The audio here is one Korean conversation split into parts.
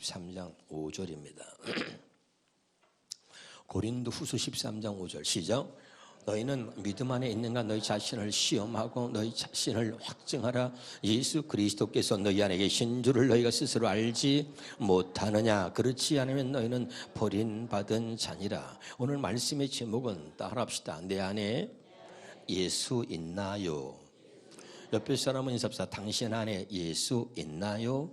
13장 5절입니다. 고린도후서 13장 5절 시작. 너희는 믿음 안에 있는가 너희 자신을 시험하고 너희 자신을 확증하라. 예수 그리스도께서 너희 안에 계신 줄을 너희가 스스로 알지 못하느냐. 그렇지 않으면 너희는 버림받은 자니라. 오늘 말씀의 제목은 따라합시다. 내 안에 예수 있나요? 옆에 사람은 인사합시다. 당신 안에 예수 있나요?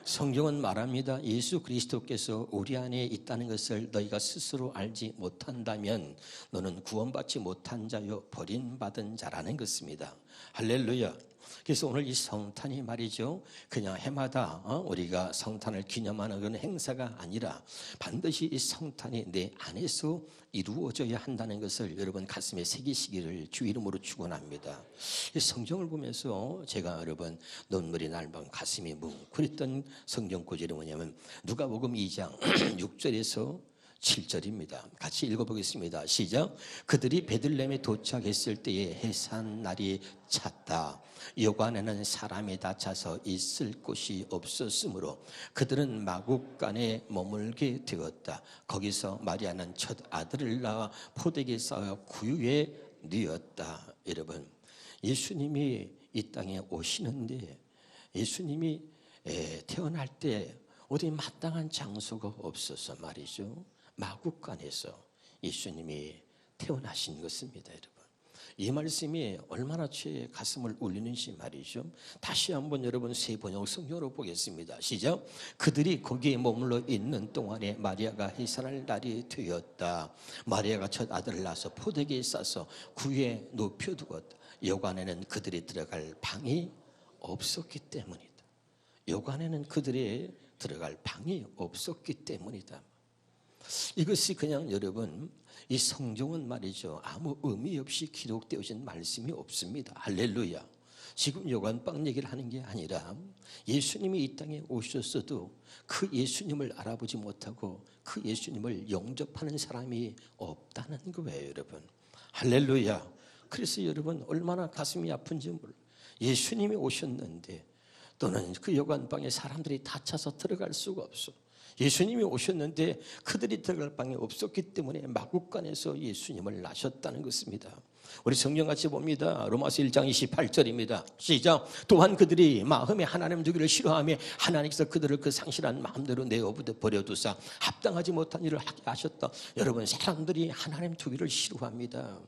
성경은 말합니다. 예수 그리스도께서 우리 안에 있다는 것을 너희가 스스로 알지 못한다면 너는 구원받지 못한 자요 버림받은 자라는 것입니다. 할렐루야. 그래서 오늘 이 성탄이 말이죠, 그냥 해마다 우리가 성탄을 기념하는 그런 행사가 아니라 반드시 이 성탄이 내 안에서 이루어져야 한다는 것을 여러분 가슴에 새기시기를 주 이름으로 축원합니다. 이 성경을 보면서 제가 여러분 눈물이 날만 가슴이 뭉클했던 성경 구절이 뭐냐면 누가복음 2장 6절에서 7절입니다. 같이 읽어보겠습니다. 시작. 그들이 베들레헴에 도착했을 때에 해산날이 찼다. 여관에는 사람이 다 차서 있을 곳이 없었으므로 그들은 마국간에 머물게 되었다. 거기서 마리아는 첫 아들을 낳아 포대기에 쌓아 구유에 뉘었다. 여러분, 예수님이 이 땅에 오시는데 예수님이 태어날 때 어디 마땅한 장소가 없어서 말이죠, 마국간에서 예수님이 태어나신 것입니다. 여러분, 이 말씀이 얼마나 제 가슴을 울리는지 말이죠. 다시 한번 여러분 새 번역 성경으로 보겠습니다. 시작. 그들이 거기에 머물러 있는 동안에 마리아가 해산할 날이 되었다. 마리아가 첫 아들을 낳아서 포대기에 싸서 구유에 눕혀두었다. 여관에는 그들이 들어갈 방이 없었기 때문이다. 여관에는 그들이 들어갈 방이 없었기 때문이다. 이것이 그냥 여러분 이 성경은 말이죠, 아무 의미 없이 기록되어진 말씀이 없습니다. 할렐루야. 지금 여관방 얘기를 하는 게 아니라 예수님이 이 땅에 오셨어도 그 예수님을 알아보지 못하고 그 예수님을 영접하는 사람이 없다는 거예요. 여러분, 할렐루야. 그래서 여러분 얼마나 가슴이 아픈지 몰라요. 예수님이 오셨는데 또는 그 여관방에 사람들이 다 차서 들어갈 수가 없어. 예수님이 오셨는데 그들이 들어갈 방이 없었기 때문에 마국간에서 예수님을 낳으셨다는 것입니다. 우리 성경 같이 봅니다. 로마서 1장 28절입니다. 시작. 또한 그들이 마음에 하나님 두기를 싫어하며 하나님께서 그들을 그 상실한 마음대로 내어버려두사 합당하지 못한 일을 하게 하셨다. 여러분, 사람들이 하나님 두기를 싫어합니다.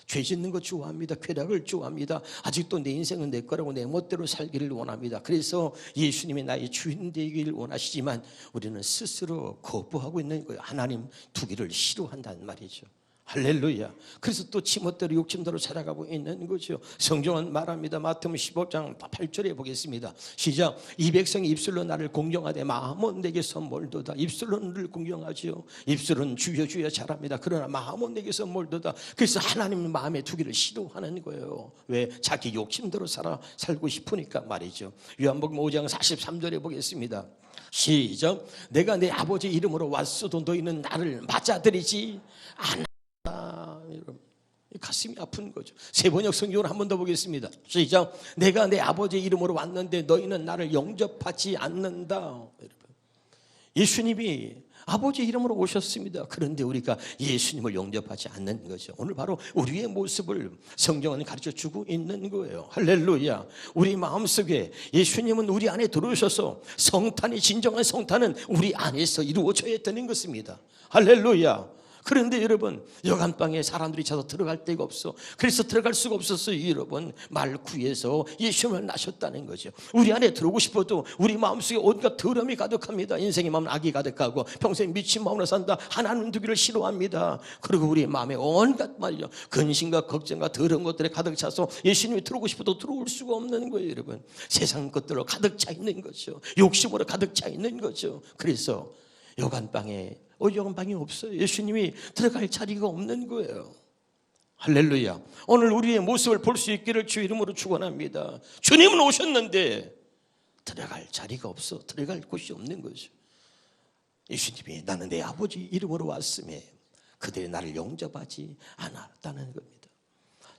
죄 짓는 거 좋아합니다. 쾌락을 좋아합니다. 아직도 내 인생은 내 거라고 내 멋대로 살기를 원합니다. 그래서 예수님이 나의 주인 되기를 원하시지만 우리는 스스로 거부하고 있는 거예요. 하나님 두기를 싫어한다는 말이죠. 할렐루야. 그래서 또 지멋대로 욕심대로 살아가고 있는 거죠. 성경은 말합니다. 마태복음 15장 8절에 보겠습니다. 시작. 이 백성이 입술로 나를 공경하되 마음은 내게서 멀도다. 입술로는 공경하지요. 입술은 주여 주여 잘합니다. 그러나 마음은 내게서 멀도다. 그래서 하나님 마음에 두기를 싫어하는 거예요. 왜? 자기 욕심대로 살고 싶으니까 말이죠. 요한복음 5장 43절에 보겠습니다. 시작. 내가 내 아버지 이름으로 왔어도 너희는 나를 맞아들이지 않아. 여러분, 가슴이 아픈 거죠. 새 번역 성경을 한 번 더 보겠습니다. 시작. 내가 내 아버지 이름으로 왔는데 너희는 나를 영접하지 않는다. 여러분, 예수님이 아버지 이름으로 오셨습니다. 그런데 우리가 예수님을 영접하지 않는 거죠. 오늘 바로 우리의 모습을 성경은 가르쳐주고 있는 거예요. 할렐루야. 우리 마음속에 예수님은 우리 안에 들어오셔서 성탄이, 진정한 성탄은 우리 안에서 이루어져야 되는 것입니다. 할렐루야. 그런데 여러분, 여관방에 사람들이 차서 들어갈 데가 없어. 그래서 들어갈 수가 없었어요. 여러분, 말 구해서 예수님을 낳으셨다는 거죠. 우리 안에 들어오고 싶어도 우리 마음속에 온갖 더러움이 가득합니다. 인생의 마음은 악이 가득하고 평생 미친 마음으로 산다. 하나님 두기를 싫어합니다. 그리고 우리 마음에 온갖 말이죠, 근심과 걱정과 더러운 것들에 가득 차서 예수님이 들어오고 싶어도 들어올 수가 없는 거예요. 여러분, 세상 것들로 가득 차 있는 거죠. 욕심으로 가득 차 있는 거죠. 그래서 여관방에 여관방이 없어요. 예수님이 들어갈 자리가 없는 거예요. 할렐루야. 오늘 우리의 모습을 볼 수 있기를 주 이름으로 축원합니다. 주님은 오셨는데 들어갈 자리가 없어. 들어갈 곳이 없는 거죠. 예수님이 나는 내 아버지 이름으로 왔음에 그들이 나를 영접하지 않았다는 겁니다.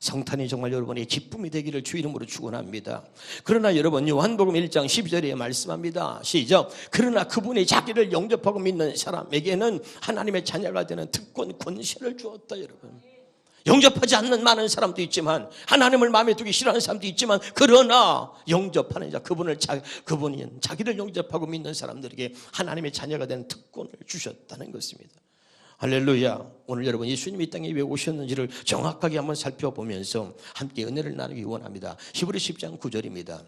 성탄이 정말 여러분의 기쁨이 되기를 주 이름으로 축원합니다. 그러나 여러분 요한복음 1장 12절에 말씀합니다. 시작. 그러나 그분이 자기를 영접하고 믿는 사람에게는 하나님의 자녀가 되는 특권 권세를 주었다. 여러분, 영접하지 않는 많은 사람도 있지만, 하나님을 마음에 두기 싫어하는 사람도 있지만, 그러나 영접하는 자, 그분이 자기를 영접하고 믿는 사람들에게 하나님의 자녀가 되는 특권을 주셨다는 것입니다. 할렐루야. 오늘 여러분 예수님이 이 땅에 왜 오셨는지를 정확하게 한번 살펴보면서 함께 은혜를 나누기 원합니다. 히브리서 10장 9절입니다.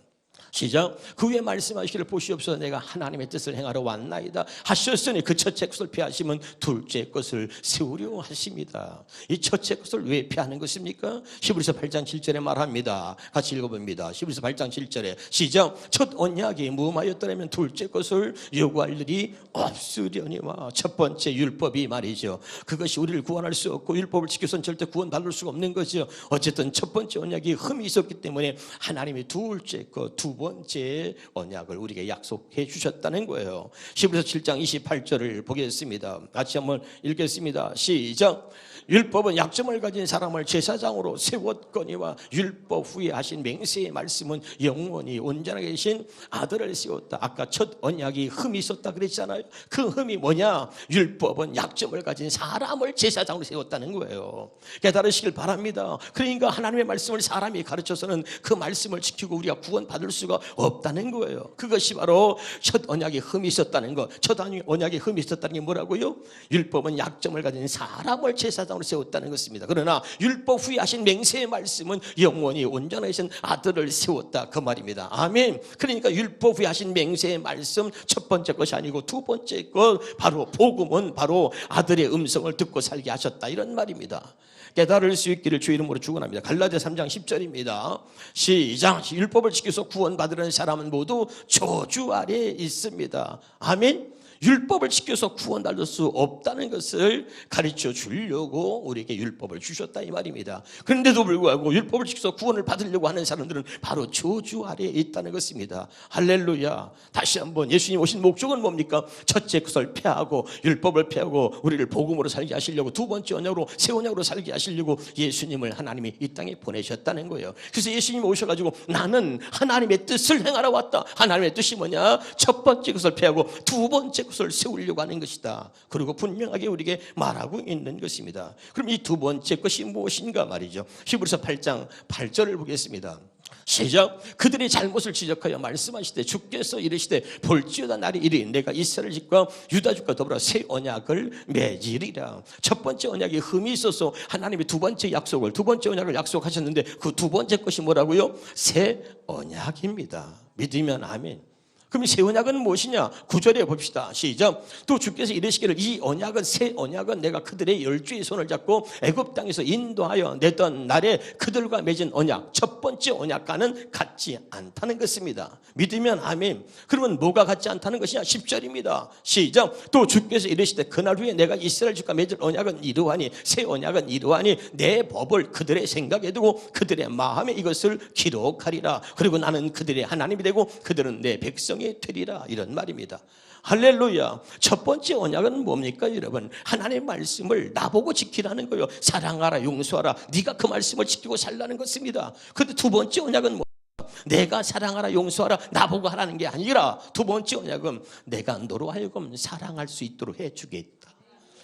시작. 그 위에 말씀하시기를 보시옵소서 내가 하나님의 뜻을 행하러 왔나이다 하셨으니 그 첫째 것을 폐하시면 둘째 것을 세우려 하십니다. 이 첫째 것을 왜 폐하는 것입니까? 히브리서 8장 7절에 말합니다. 같이 읽어봅니다. 히브리서 8장 7절에 시작. 첫 언약이 무음하였더라면 둘째 것을 요구할 일이 없으려니와. 첫 번째 율법이 말이죠, 그것이 우리를 구원할 수 없고 율법을 지켜서는 절대 구원받을 수가 없는 거죠. 어쨌든 첫 번째 언약이 흠이 있었기 때문에 하나님이 둘째 것, 두 번째 언약을 우리에게 약속해 주셨다는 거예요. 히브리서 7장 28절을 보겠습니다. 같이 한번 읽겠습니다. 시작. 율법은 약점을 가진 사람을 제사장으로 세웠거니와 율법 후에 하신 맹세의 말씀은 영원히 온전하게 계신 아들을 세웠다. 아까 첫 언약이 흠이 있었다 그랬잖아요. 그 흠이 뭐냐? 율법은 약점을 가진 사람을 제사장으로 세웠다는 거예요. 깨달으시길 바랍니다. 그러니까 하나님의 말씀을 사람이 가르쳐서는 그 말씀을 지키고 우리가 구원받을 수가 없다는 거예요. 그것이 바로 첫 언약에 흠이 있었다는 것. 첫 언약에 흠이 있었다는 게 뭐라고요? 율법은 약점을 가진 사람을 제사장으로 세웠다는 것입니다. 그러나 율법 후에 하신 맹세의 말씀은 영원히 온전하신 아들을 세웠다, 그 말입니다. 아멘. 그러니까 율법 후에 하신 맹세의 말씀, 첫 번째 것이 아니고 두 번째 것, 바로 복음은 바로 아들의 음성을 듣고 살게 하셨다, 이런 말입니다. 깨달을 수 있기를 주 이름으로 축원합니다. 갈라디아 3장 10절입니다. 시작. 율법을 지켜서 구원받으려는 사람은 모두 저주 아래에 있습니다. 아멘. 율법을 지켜서 구원받을 수 없다는 것을 가르쳐 주려고 우리에게 율법을 주셨다, 이 말입니다. 그런데도 불구하고 율법을 지켜서 구원을 받으려고 하는 사람들은 바로 저주 아래에 있다는 것입니다. 할렐루야. 다시 한번 예수님 오신 목적은 뭡니까? 첫째 것을 폐하고 율법을 폐하고 우리를 복음으로 살게 하시려고, 두 번째 언약으로 새 언약으로 살게 하시려고 예수님을 하나님이 이 땅에 보내셨다는 거예요. 그래서 예수님이 오셔가지고 나는 하나님의 뜻을 행하러 왔다. 하나님의 뜻이 뭐냐? 첫 번째 것을 폐하고 두 번째 것을 세우려고 하는 것이다. 그리고 분명하게 우리에게 말하고 있는 것입니다. 그럼 이 두 번째 것이 무엇인가 말이죠. 히브리서 8장 8절을 보겠습니다. 시작. 그들의 잘못을 지적하여 말씀하시되 주께서 이르시되 볼지어다 날이 이르 내가 이스라엘 집과 유다 집과 더불어 새 언약을 맺으리라. 첫 번째 언약이 흠이 있어서 하나님이 두 번째 언약을 약속하셨는데 그 두 번째 것이 뭐라고요? 새 언약입니다. 믿으면 아멘. 그럼 새 언약은 무엇이냐? 9절에 봅시다. 시작. 또 주께서 이르시기를 이 언약은, 새 언약은 내가 그들의 열주의 손을 잡고 애굽 땅에서 인도하여 내던 날에 그들과 맺은 언약, 첫 번째 언약과는 같지 않다는 것입니다. 믿으면 아멘. 그러면 뭐가 같지 않다는 것이냐? 10절입니다. 시작. 또 주께서 이르시되 그날 후에 내가 이스라엘 집과 맺을 언약은 이러하니, 새 언약은 이러하니 내 법을 그들의 생각에 두고 그들의 마음에 이것을 기록하리라. 그리고 나는 그들의 하나님이 되고 그들은 내 백성 되리라, 이런 말입니다. 할렐루야. 첫 번째 언약은 뭡니까 여러분? 하나님의 말씀을 나보고 지키라는 거예요. 사랑하라, 용서하라, 네가 그 말씀을 지키고 살라는 것입니다. 그런데 두 번째 언약은 내가 사랑하라, 용서하라, 나보고 하라는 게 아니라 두 번째 언약은 내가 너로 하여금 사랑할 수 있도록 해주겠다,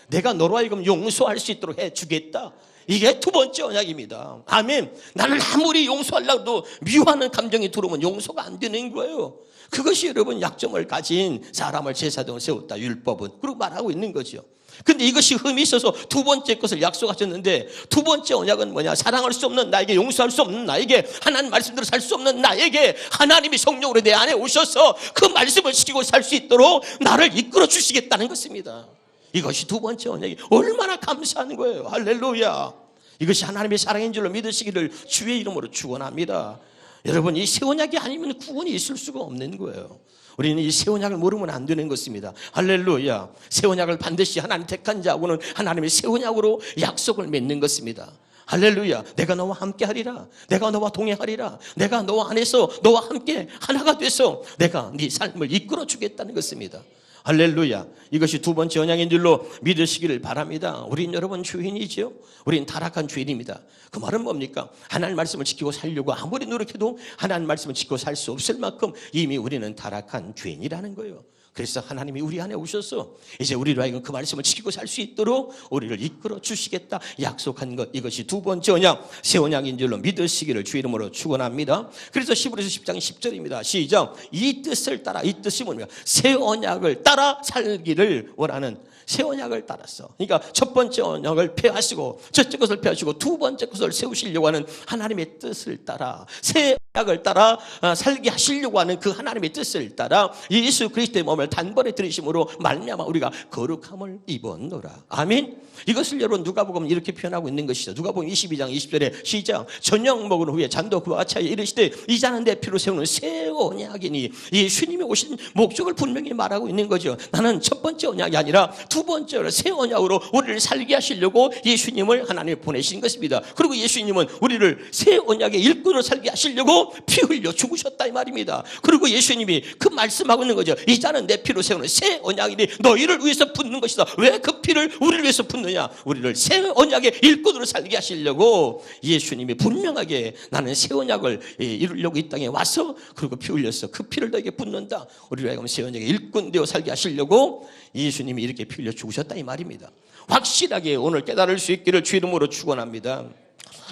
내가 너로 하여금 용서할 수 있도록 해주겠다. 이게 두 번째 언약입니다. 아멘. 나는 아무리 용서하려고 미워하는 감정이 들어오면 용서가 안 되는 거예요. 그것이 여러분 약점을 가진 사람을 제사장으로 세웠다, 율법은. 그리고 말하고 있는 거죠. 근데 이것이 흠이 있어서 두 번째 것을 약속하셨는데, 두 번째 언약은 뭐냐? 사랑할 수 없는 나에게, 용서할 수 없는 나에게, 하나님 말씀대로 살 수 없는 나에게 하나님이 성령으로 내 안에 오셔서 그 말씀을 지키고 살 수 있도록 나를 이끌어 주시겠다는 것입니다. 이것이 두 번째 언약이 얼마나 감사한 거예요. 할렐루야. 이것이 하나님의 사랑인 줄로 믿으시기를 주의 이름으로 축원합니다. 여러분, 이 새 언약이 아니면 구원이 있을 수가 없는 거예요. 우리는 이 새 언약을 모르면 안 되는 것입니다. 할렐루야. 새 언약을 반드시 하나님 택한 자하고는 하나님의 새 언약으로 약속을 맺는 것입니다. 할렐루야. 내가 너와 함께 하리라. 내가 너와 동행하리라. 내가 너와 안에서 너와 함께 하나가 돼서 내가 네 삶을 이끌어 주겠다는 것입니다. 할렐루야. 이것이 두 번째 언약인 줄로 믿으시기를 바랍니다. 우린 여러분 죄인이죠. 우린 타락한 죄인입니다. 그 말은 뭡니까? 하나님 말씀을 지키고 살려고 아무리 노력해도 하나님 말씀을 지키고 살 수 없을 만큼 이미 우리는 타락한 죄인이라는 거예요. 그래서 하나님이 우리 안에 오셔서 이제 우리로 하여금 그 말씀을 지키고 살 수 있도록 우리를 이끌어 주시겠다 약속한 것, 이것이 두 번째 언약, 새 언약인 줄로 믿으시기를 주 이름으로 축원합니다. 그래서 히브리서 10장 10절입니다. 시작. 이 뜻을 따라, 이 뜻이 뭡니까? 새 언약을 따라 살기를 원하는, 새 언약을 따랐어. 그러니까 첫 번째 언약을 폐하시고 첫째 것을 폐하시고 두 번째 것을 세우시려고 하는 하나님의 뜻을 따라, 새 언약을 따라 살게 하시려고 하는 그 하나님의 뜻을 따라 예수 그리스도의 몸을 단번에 들이심으로 말미암아 우리가 거룩함을 입었노라. 아멘. 이것을 여러분 누가복음 이렇게 표현하고 있는 것이죠. 누가복음 22장 20절에 시작. 저녁 먹은 후에 잔도 그와 차에 이르시되 이 잔은 내 피로 세우는 새 언약이니, 예수님이 오신 목적을 분명히 말하고 있는 거죠. 나는 첫 번째 언약이 아니라 두 번째로 새 언약으로 우리를 살게 하시려고 예수님을 하나님이 보내신 것입니다. 그리고 예수님은 우리를 새 언약의 일꾼으로 살게 하시려고 피 흘려 죽으셨다 이 말입니다. 그리고 예수님이 그 말씀하고 있는 거죠. 이 잔은 내 피로 세우는 새 언약이니 너희를 위해서 붓는 것이다. 왜 그 피를 우리를 위해서 붓느냐? 우리를 새 언약의 일꾼으로 살게 하시려고 예수님이 분명하게 나는 새 언약을 이루려고 이 땅에 와서 그리고 피 흘려서 그 피를 너에게 붓는다. 우리를 하여금 새 언약의 일꾼 되어 살게 하시려고 예수님이 이렇게 피 흘려 죽으셨다 이 말입니다. 확실하게 오늘 깨달을 수 있기를 주 이름으로 축원합니다.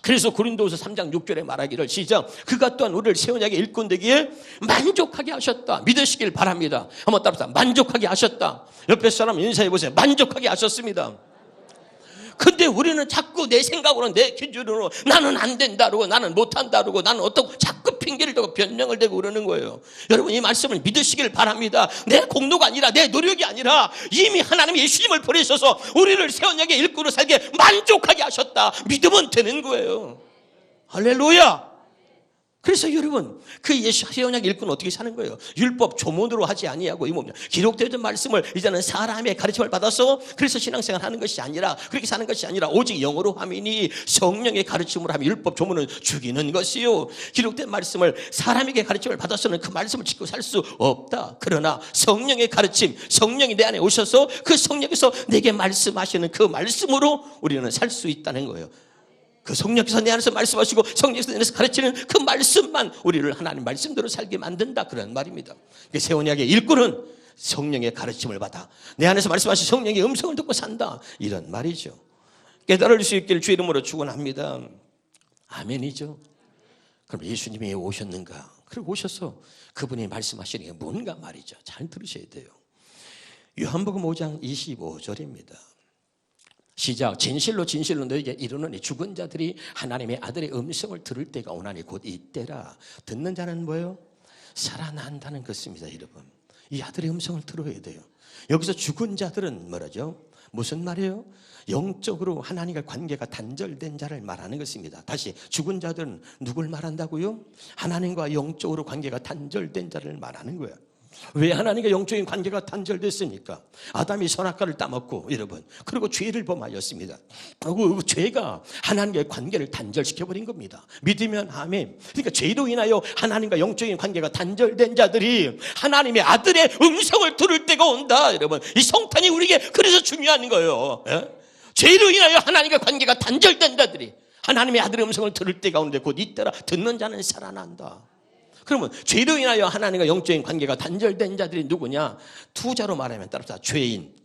그래서 고린도후서 3장 6절에 말하기를 시작. 그가 또한 우리를 새 언약의 일꾼 되기에 만족하게 하셨다. 믿으시길 바랍니다. 한번 따라서 만족하게 하셨다. 옆에 사람 인사해 보세요. 만족하게 하셨습니다. 근데 우리는 자꾸 내 생각으로, 내 기준으로 나는 안 된다 그러고 나는 못한다 그러고 나는 어떻고 자꾸 핑계를 대고 변명을 대고 그러는 거예요. 여러분 이 말씀을 믿으시길 바랍니다. 내 공로가 아니라 내 노력이 아니라 이미 하나님이 예수님을 보내셔서 우리를 새 언약의 일꾼으로 살게 만족하게 하셨다. 믿으면 되는 거예요. 할렐루야. 그래서 여러분 그 새 언약 일꾼은 어떻게 사는 거예요? 율법 조문으로 하지 아니하고 이 뭡니까? 기록되어진 말씀을 이제는 사람의 가르침을 받아서 그래서 신앙생활 하는 것이 아니라, 그렇게 사는 것이 아니라 오직 영으로 함이니 성령의 가르침으로 하면 율법 조문은 죽이는 것이요, 기록된 말씀을 사람에게 가르침을 받아서는 그 말씀을 지키고 살 수 없다. 그러나 성령의 가르침, 성령이 내 안에 오셔서 그 성령에서 내게 말씀하시는 그 말씀으로 우리는 살 수 있다는 거예요. 그 성령께서 내 안에서 말씀하시고 성령께서 내 안에서 가르치는 그 말씀만 우리를 하나님 말씀대로 살게 만든다, 그런 말입니다. 새 언약의 일꾼은 성령의 가르침을 받아 내 안에서 말씀하신 성령의 음성을 듣고 산다, 이런 말이죠. 깨달을 수 있기를 주 이름으로 축원합니다. 아멘이죠. 그럼 예수님이 오셨는가? 그리고 오셔서 그분이 말씀하시는 게 뭔가 말이죠. 잘 들으셔야 돼요. 요한복음 5장 25절입니다. 시작. 진실로 진실로 너에게 이르노니 죽은 자들이 하나님의 아들의 음성을 들을 때가 오나니 곧 이때라. 듣는 자는 뭐예요? 살아난다는 것입니다. 여러분 이 아들의 음성을 들어야 돼요. 여기서 죽은 자들은 뭐라죠? 무슨 말이에요? 영적으로 하나님과 관계가 단절된 자를 말하는 것입니다. 다시, 죽은 자들은 누굴 말한다고요? 하나님과 영적으로 관계가 단절된 자를 말하는 거예요. 왜 하나님과 영적인 관계가 단절됐습니까? 아담이 선악과를 따먹고 여러분 그리고 죄를 범하였습니다. 그 죄가 하나님과의 관계를 단절시켜버린 겁니다. 믿으면 아멘. 그러니까 죄로 인하여 하나님과 영적인 관계가 단절된 자들이 하나님의 아들의 음성을 들을 때가 온다. 여러분 이 성탄이 우리에게 그래서 중요한 거예요. 예? 죄로 인하여 하나님과 관계가 단절된 자들이 하나님의 아들의 음성을 들을 때가 오는데 곧 이때라. 듣는 자는 살아난다. 그러면 죄로 인하여 하나님과 영적인 관계가 단절된 자들이 누구냐? 투자로 말하면 따라서 죄인.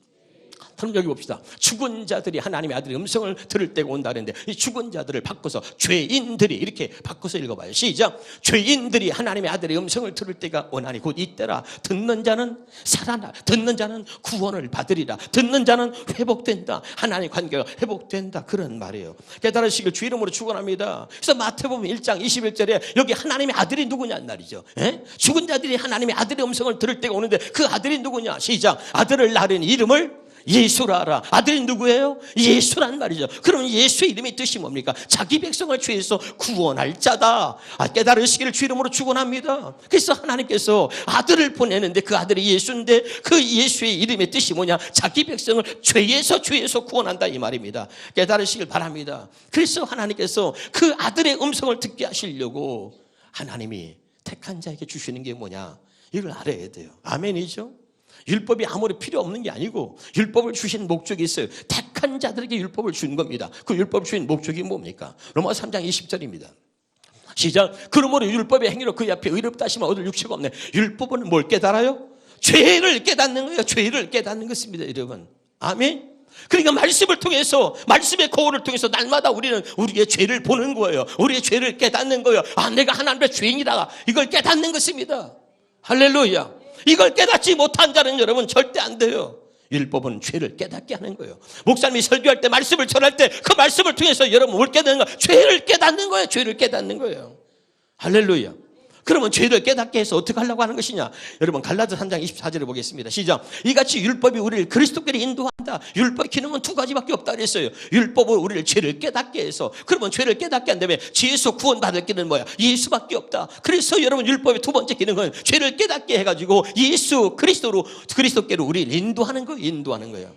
그럼 여기 봅시다. 죽은 자들이 하나님의 아들의 음성을 들을 때가 온다 그랬는데 이 죽은 자들을 바꿔서 죄인들이 이렇게 바꿔서 읽어봐요. 시작. 죄인들이 하나님의 아들의 음성을 들을 때가 오나니 곧 이때라. 듣는 자는 살아나, 듣는 자는 구원을 받으리라. 듣는 자는 회복된다. 하나님의 관계가 회복된다, 그런 말이에요. 깨달으시길 주 이름으로 축원합니다. 그래서 마태복음 1장 21절에 여기 하나님의 아들이 누구냐는 말이죠. 에? 죽은 자들이 하나님의 아들의 음성을 들을 때가 오는데 그 아들이 누구냐? 시작. 아들을 낳으니 이름을 예수라 하라. 아들이 누구예요? 예수란 말이죠. 그러면 예수의 이름의 뜻이 뭡니까? 자기 백성을 죄에서 구원할 자다. 깨달으시기를 주 이름으로 축원합니다. 그래서 하나님께서 아들을 보내는데 그 아들이 예수인데 그 예수의 이름의 뜻이 뭐냐? 자기 백성을 죄에서 구원한다 이 말입니다. 깨달으시길 바랍니다. 그래서 하나님께서 그 아들의 음성을 듣게 하시려고 하나님이 택한 자에게 주시는 게 뭐냐? 이걸 알아야 돼요. 아멘이죠? 율법이 아무리 필요 없는 게 아니고 율법을 주신 목적이 있어요. 택한 자들에게 율법을 준 겁니다. 그 율법 주신 목적이 뭡니까? 로마서 3장 20절입니다. 시작. 그러므로 율법의 행위로 그 앞에 의롭다 하시면 얻을 육체가 없네. 율법은 뭘 깨달아요? 죄를 깨닫는 거예요. 죄를 깨닫는 것입니다, 여러분. 아멘. 그러니까 말씀을 통해서, 말씀의 거울을 통해서 날마다 우리는 우리의 죄를 보는 거예요. 우리의 죄를 깨닫는 거예요. 내가 하나님의 죄인이다. 이걸 깨닫는 것입니다. 할렐루야. 이걸 깨닫지 못한 자는 여러분 절대 안 돼요. 율법은 죄를 깨닫게 하는 거예요. 목사님이 설교할 때, 말씀을 전할 때 그 말씀을 통해서 여러분 뭘 깨닫는 거예요? 죄를 깨닫는 거예요. 죄를 깨닫는 거예요. 할렐루야. 그러면 죄를 깨닫게 해서 어떻게 하려고 하는 것이냐? 여러분 갈라디아 3장 24절을 보겠습니다. 시작. 이같이 율법이 우리를 그리스도께로 인도한다. 율법의 기능은 두 가지밖에 없다 그랬어요. 율법은 우리를 죄를 깨닫게 해서, 그러면 죄를 깨닫게 한다면 죄에서 구원받을 길은 뭐야? 예수밖에 없다. 그래서 여러분 율법의 두 번째 기능은 죄를 깨닫게 해가지고 예수 그리스도께로 우리를 인도하는 거예요. 인도하는 거예요.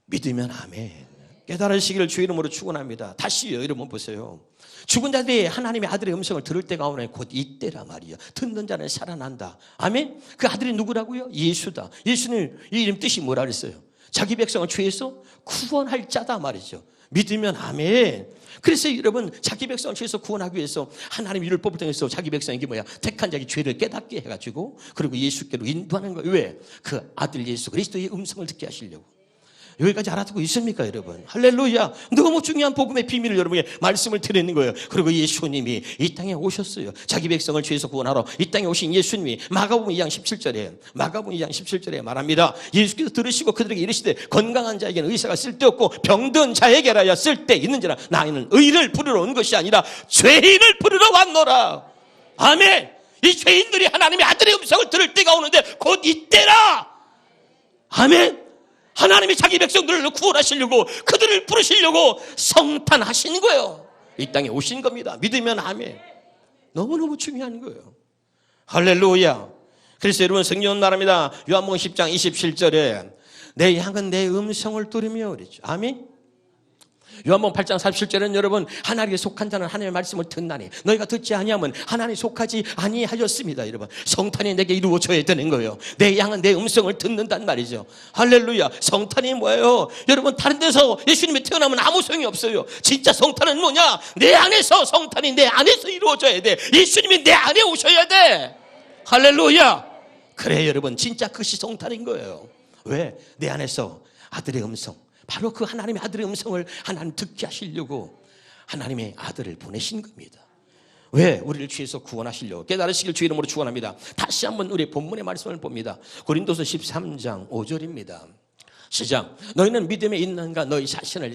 믿으면 아멘. 깨달으시기를 주 이름으로 축원합니다. 다시요, 여러분 보세요. 죽은 자들이 하나님의 아들의 음성을 들을 때가 오네. 곧 이때라 말이야. 듣는 자는 살아난다. 아멘. 그 아들이 누구라고요? 예수다. 예수는 이 이름 뜻이 뭐라 그랬어요? 자기 백성을 죄에서 구원할 자다 말이죠. 믿으면 아멘. 그래서 여러분 자기 백성을 죄에서 구원하기 위해서 하나님 율법을 통해서 자기 백성에게 뭐야? 택한 자기 죄를 깨닫게 해가지고 그리고 예수께로 인도하는 거예요. 왜? 그 아들 예수 그리스도의 음성을 듣게 하시려고. 여기까지 알아듣고 있습니까, 여러분? 할렐루야. 너무 중요한 복음의 비밀을 여러분에게 말씀을 드리는 거예요. 그리고 예수님이 이 땅에 오셨어요. 자기 백성을 죄에서 구원하러 이 땅에 오신 예수님이 마가복음 2장 17절에 말합니다. 예수께서 들으시고 그들에게 이르시되 건강한 자에게는 의사가 쓸데없고 병든 자에게라야 쓸데 있는지라 나는 의를 부르러 온 것이 아니라 죄인을 부르러 왔노라. 아멘. 이 죄인들이 하나님의 아들의 음성을 들을 때가 오는데 곧 이때라. 아멘. 하나님이 자기 백성들을 구원하시려고 그들을 부르시려고 성탄하신 거예요. 이 땅에 오신 겁니다. 믿으면 아멘. 너무너무 중요한 거예요. 할렐루야. 그래서 여러분 성경은 말합니다. 요한복음 10장 27절에 내 양은 내 음성을 들으며 그랬죠. 아멘. 요한복음 8장 47절에는 여러분 하나님께 속한 자는 하나님의 말씀을 듣나니 너희가 듣지 아니하면 하나님이 속하지 아니하였습니다. 여러분 성탄이 내게 이루어져야 되는 거예요. 내 양은 내 음성을 듣는단 말이죠. 할렐루야. 성탄이 뭐예요? 여러분 다른 데서 예수님이 태어나면 아무 소용이 없어요. 진짜 성탄은 뭐냐? 내 안에서, 성탄이 내 안에서 이루어져야 돼. 예수님이 내 안에 오셔야 돼. 할렐루야. 그래 여러분 진짜 그것이 성탄인 거예요. 왜? 내 안에서 아들의 음성, 바로 그 하나님의 아들의 음성을 하나님 듣게 하시려고 하나님의 아들을 보내신 겁니다. 왜? 우리를 죄에서 구원하시려고. 깨달으시길 주 이름으로 축원합니다. 다시 한번 우리 본문의 말씀을 봅니다. 고린도서 13장 5절입니다. 시작. 너희는 믿음에 있는가? 너희 자신을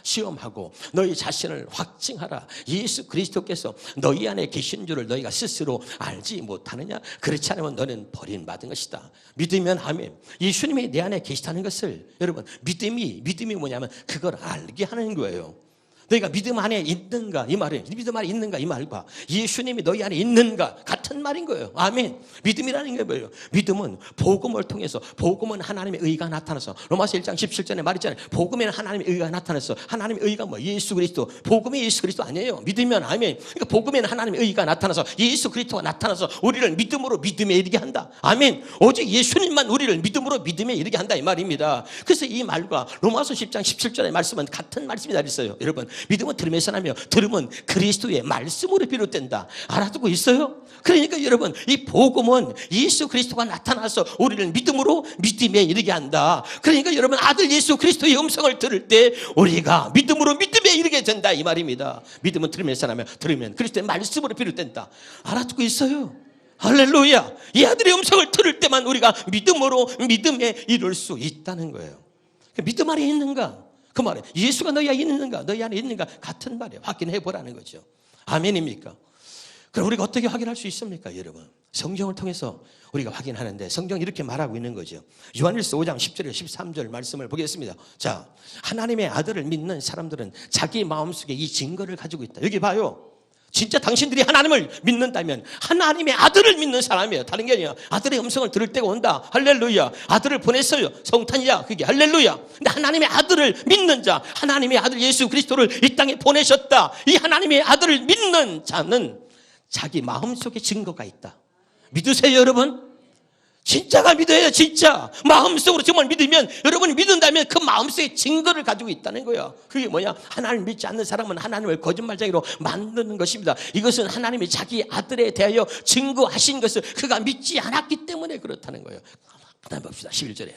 시험하고 너희 자신을 확증하라. 예수 그리스도께서 너희 안에 계신 줄을 너희가 스스로 알지 못하느냐? 그렇지 않으면 너는 버림받은 것이다. 믿으면 아멘. 예수님이 내 안에 계시다는 것을 여러분 믿음이 뭐냐면 그걸 알게 하는 거예요. 너희가 믿음 안에 있는가? 이 말이에요. 믿음 안에 있는가? 이 말과 예수님이 너희 안에 있는가? 같은 말인 거예요. 아멘. 믿음이라는 게 뭐예요? 믿음은 복음을 통해서, 복음은 하나님의 의가 나타나서, 로마서 1장 17절에 말했잖아요. 복음에는 하나님의 의가 나타나서, 하나님의 의가 뭐? 예수 그리스도. 복음이 예수 그리스도 아니에요. 믿으면 아멘. 그러니까 복음에는 하나님의 의가 나타나서, 예수 그리스도가 나타나서 우리를 믿음으로 믿음에 이르게 한다. 아멘. 오직 예수님만 우리를 믿음으로 믿음에 이르게 한다 이 말입니다. 그래서 이 말과 로마서 10장 17절의 말씀은 같은 말씀이다 그랬어요. 여러분 믿음은 들음에서 나며 들음은 그리스도의 말씀으로 비롯된다. 알아두고 있어요? 그러니까 여러분 이 복음은 예수 그리스도가 나타나서 우리를 믿음으로 믿음에 이르게 한다. 그러니까 여러분 아들 예수 그리스도의 음성을 들을 때 우리가 믿음으로 믿음에 이르게 된다 이 말입니다. 믿음은 들음에서 나며 들으면 그리스도의 말씀으로 비롯된다. 알아두고 있어요? 할렐루야. 이 아들의 음성을 들을 때만 우리가 믿음으로 믿음에 이룰 수 있다는 거예요. 믿음 안에 있는가? 그 말에 예수가 너희 안에 있는가? 너희 안에 있는가? 같은 말이에요. 확인해 보라는 거죠. 아멘입니까? 그럼 우리가 어떻게 확인할 수 있습니까, 여러분? 성경을 통해서 우리가 확인하는데 성경이 이렇게 말하고 있는 거죠. 요한일서 5장 10절에 13절 말씀을 보겠습니다. 자, 하나님의 아들을 믿는 사람들은 자기 마음속에 이 증거를 가지고 있다. 여기 봐요. 진짜 당신들이 하나님을 믿는다면 하나님의 아들을 믿는 사람이에요. 다른 게 아니야. 아들의 음성을 들을 때가 온다. 할렐루야. 아들을 보냈어요. 성탄이야. 그게 할렐루야. 근데 하나님의 아들을 믿는 자, 하나님의 아들 예수 그리스도를 이 땅에 보내셨다. 이 하나님의 아들을 믿는 자는 자기 마음속에 증거가 있다. 믿으세요, 여러분? 진짜가 믿어요, 진짜. 마음속으로 정말 믿으면, 여러분이 믿는다면 그 마음속에 증거를 가지고 있다는 거예요. 그게 뭐냐? 하나님을 믿지 않는 사람은 하나님을 거짓말쟁이로 만드는 것입니다. 이것은 하나님이 자기 아들에 대하여 증거하신 것을 그가 믿지 않았기 때문에 그렇다는 거예요. 그다음 봅시다. 11절에.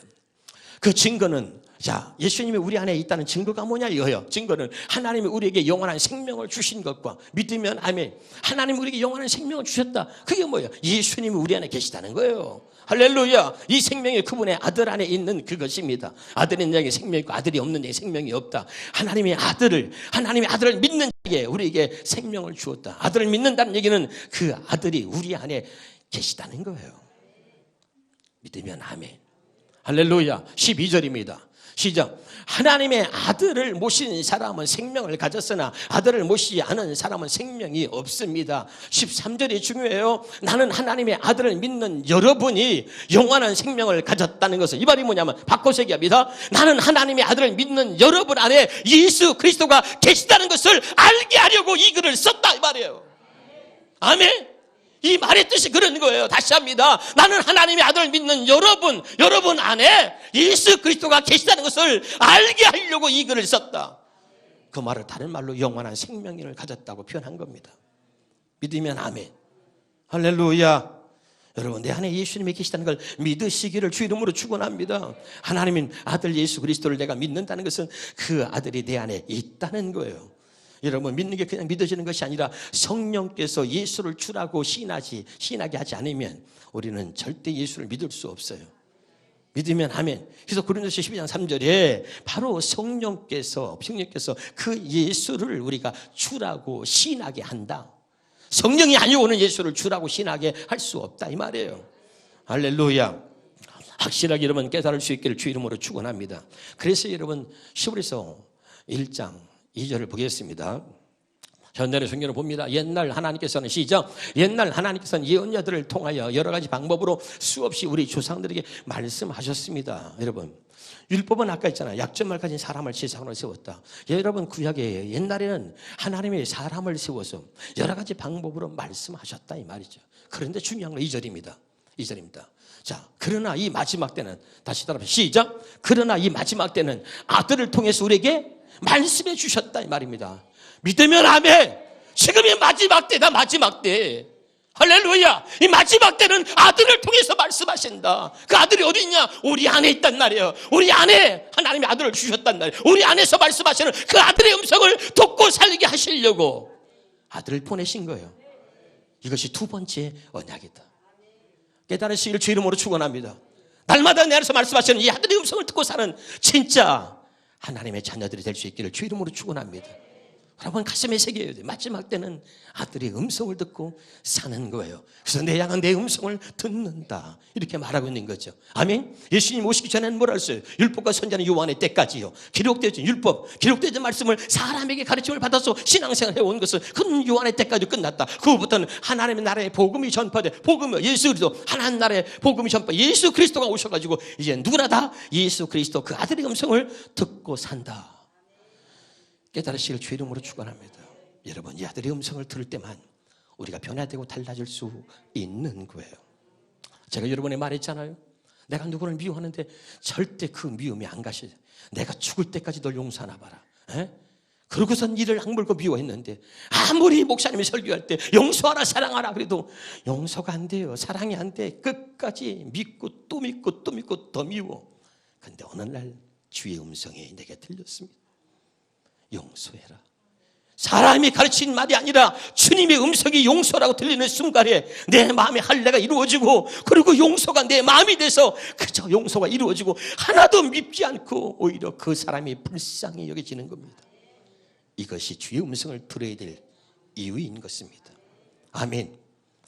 그 증거는, 자, 예수님이 우리 안에 있다는 증거가 뭐냐 이거예요. 증거는 하나님이 우리에게 영원한 생명을 주신 것과 믿으면 아멘. 하나님이 우리에게 영원한 생명을 주셨다. 그게 뭐예요? 예수님이 우리 안에 계시다는 거예요. 할렐루야. 이 생명이 그분의 아들 안에 있는 그것입니다. 아들이 있는 자에게 생명이 있고 아들이 없는 자에게 생명이 없다. 하나님의 아들을 믿는 자에게 우리에게 생명을 주었다. 아들을 믿는다는 얘기는 그 아들이 우리 안에 계시다는 거예요. 믿으면 아멘. 할렐루야. 12절입니다. 시작. 하나님의 아들을 모신 사람은 생명을 가졌으나 아들을 모시지 않은 사람은 생명이 없습니다. 13절이 중요해요. 나는 하나님의 아들을 믿는 여러분이 영원한 생명을 가졌다는 것을, 이 말이 뭐냐면 바꿔서 얘기합니다. 나는 하나님의 아들을 믿는 여러분 안에 예수 그리스도가 계시다는 것을 알게 하려고 이 글을 썼다 이 말이에요. 아멘. 이 말의 뜻이 그런 거예요. 다시 합니다. 나는 하나님의 아들을 믿는 여러분 안에 예수 그리스도가 계시다는 것을 알게 하려고 이 글을 썼다. 그 말을 다른 말로 영원한 생명을 가졌다고 표현한 겁니다. 믿으면 아멘. 할렐루야. 여러분, 내 안에 예수님이 계시다는 걸 믿으시기를 주 이름으로 축원합니다. 하나님인 아들 예수 그리스도를 내가 믿는다는 것은 그 아들이 내 안에 있다는 거예요. 여러분, 믿는 게 그냥 믿어지는 것이 아니라 성령께서 예수를 주라고 시인하게 하지 않으면 우리는 절대 예수를 믿을 수 없어요. 믿으면 아멘. 그래서 고린도서 12장 3절에 바로 성령께서 그 예수를 우리가 주라고 시인하게 한다. 성령이 아니오 오는 예수를 주라고 시인하게 할 수 없다 이 말이에요. 할렐루야. 확실하게 여러분 깨달을 수 있기를 주 이름으로 축원합니다. 그래서 여러분 히브리서 1장 2절을 보겠습니다. 현대의 성경을 봅니다. 옛날 하나님께서는 시작. 옛날 하나님께서는 예언자들을 통하여 여러 가지 방법으로 수없이 우리 조상들에게 말씀하셨습니다. 여러분, 율법은 아까 있잖아요. 약점을 가진 사람을 제사장으로 세웠다. 여러분, 구약에 옛날에는 하나님이 사람을 세워서 여러 가지 방법으로 말씀하셨다 이 말이죠. 그런데 중요한 건 2절입니다. 2절입니다. 자, 그러나 이 마지막 때는, 다시 따라합니다. 시작. 그러나 이 마지막 때는 아들을 통해서 우리에게 말씀해 주셨다 이 말입니다. 믿으면 아멘. 지금이 마지막 때다. 마지막 때. 할렐루야. 이 마지막 때는 아들을 통해서 말씀하신다. 그 아들이 어디 있냐? 우리 안에 있단 말이에요. 우리 안에 하나님의 아들을 주셨단 말이에요. 우리 안에서 말씀하시는 그 아들의 음성을 듣고 살게 하시려고 아들을 보내신 거예요. 이것이 두 번째 언약이다. 깨달으시기를 주 이름으로 축원합니다. 날마다 내 안에서 말씀하시는 이 아들의 음성을 듣고 사는 진짜 하나님의 자녀들이 될 수 있기를 주 이름으로 축원합니다. 여러분, 가슴에 새겨야 돼요. 마지막 때는 아들의 음성을 듣고 사는 거예요. 그래서 내 양은 내 음성을 듣는다 이렇게 말하고 있는 거죠. 아멘. 예수님 오시기 전에는 뭐라 했어요? 율법과 선지자는 요한의 때까지요. 기록되어진 율법, 기록되어진 말씀을 사람에게 가르침을 받아서 신앙생활 해온 것은 그건 요한의 때까지 끝났다. 그 후부터는 하나님의 나라의 복음이 전파돼. 복음이 예수 그리스도, 하나님 나라의 복음이 전파. 예수 그리스도가 오셔가지고 이제 누구나 다 예수 그리스도 그 아들의 음성을 듣고 산다. 깨달으시길 주 이름으로 축원합니다. 여러분, 이 아들의 음성을 들을 때만 우리가 변화되고 달라질 수 있는 거예요. 제가 여러분에 말했잖아요. 내가 누구를 미워하는데 절대 그 미움이 안 가시죠. 내가 죽을 때까지 널 용서하나 봐라. 그러고선 이를 악물고 미워했는데 아무리 목사님이 설교할 때 용서하라 사랑하라 그래도 용서가 안 돼요. 사랑이 안 돼. 끝까지 믿고 또 믿고 또 믿고 더 미워. 그런데 어느 날 주의 음성이 내게 들렸습니다. 용서해라. 사람이 가르친 말이 아니라 주님의 음성이 용서라고 들리는 순간에 내 마음의 할례가 이루어지고, 그리고 용서가 내 마음이 돼서 그저 용서가 이루어지고 하나도 밉지 않고 오히려 그 사람이 불쌍히 여겨지는 겁니다. 이것이 주의 음성을 들어야 될 이유인 것입니다. 아멘.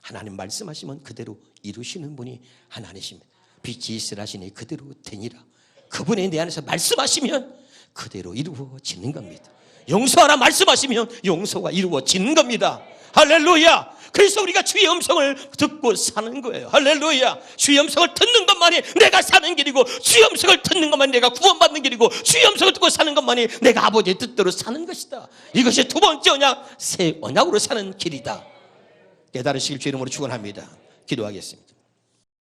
하나님 말씀하시면 그대로 이루시는 분이 하나님이십니다. 빛이 있으라시니 그대로 되니라. 그분이 내 안에서 말씀하시면 그대로 이루어지는 겁니다. 용서하라 말씀하시면 용서가 이루어지는 겁니다. 할렐루야. 그래서 우리가 주의 음성을 듣고 사는 거예요. 할렐루야. 주의 음성을 듣는 것만이 내가 사는 길이고, 주의 음성을 듣는 것만이 내가 구원받는 길이고, 주의 음성을 듣고 사는 것만이 내가 아버지의 뜻대로 사는 것이다. 이것이 두 번째 언약, 새 언약으로 사는 길이다. 깨달으시길 주 이름으로 축원합니다. 기도하겠습니다.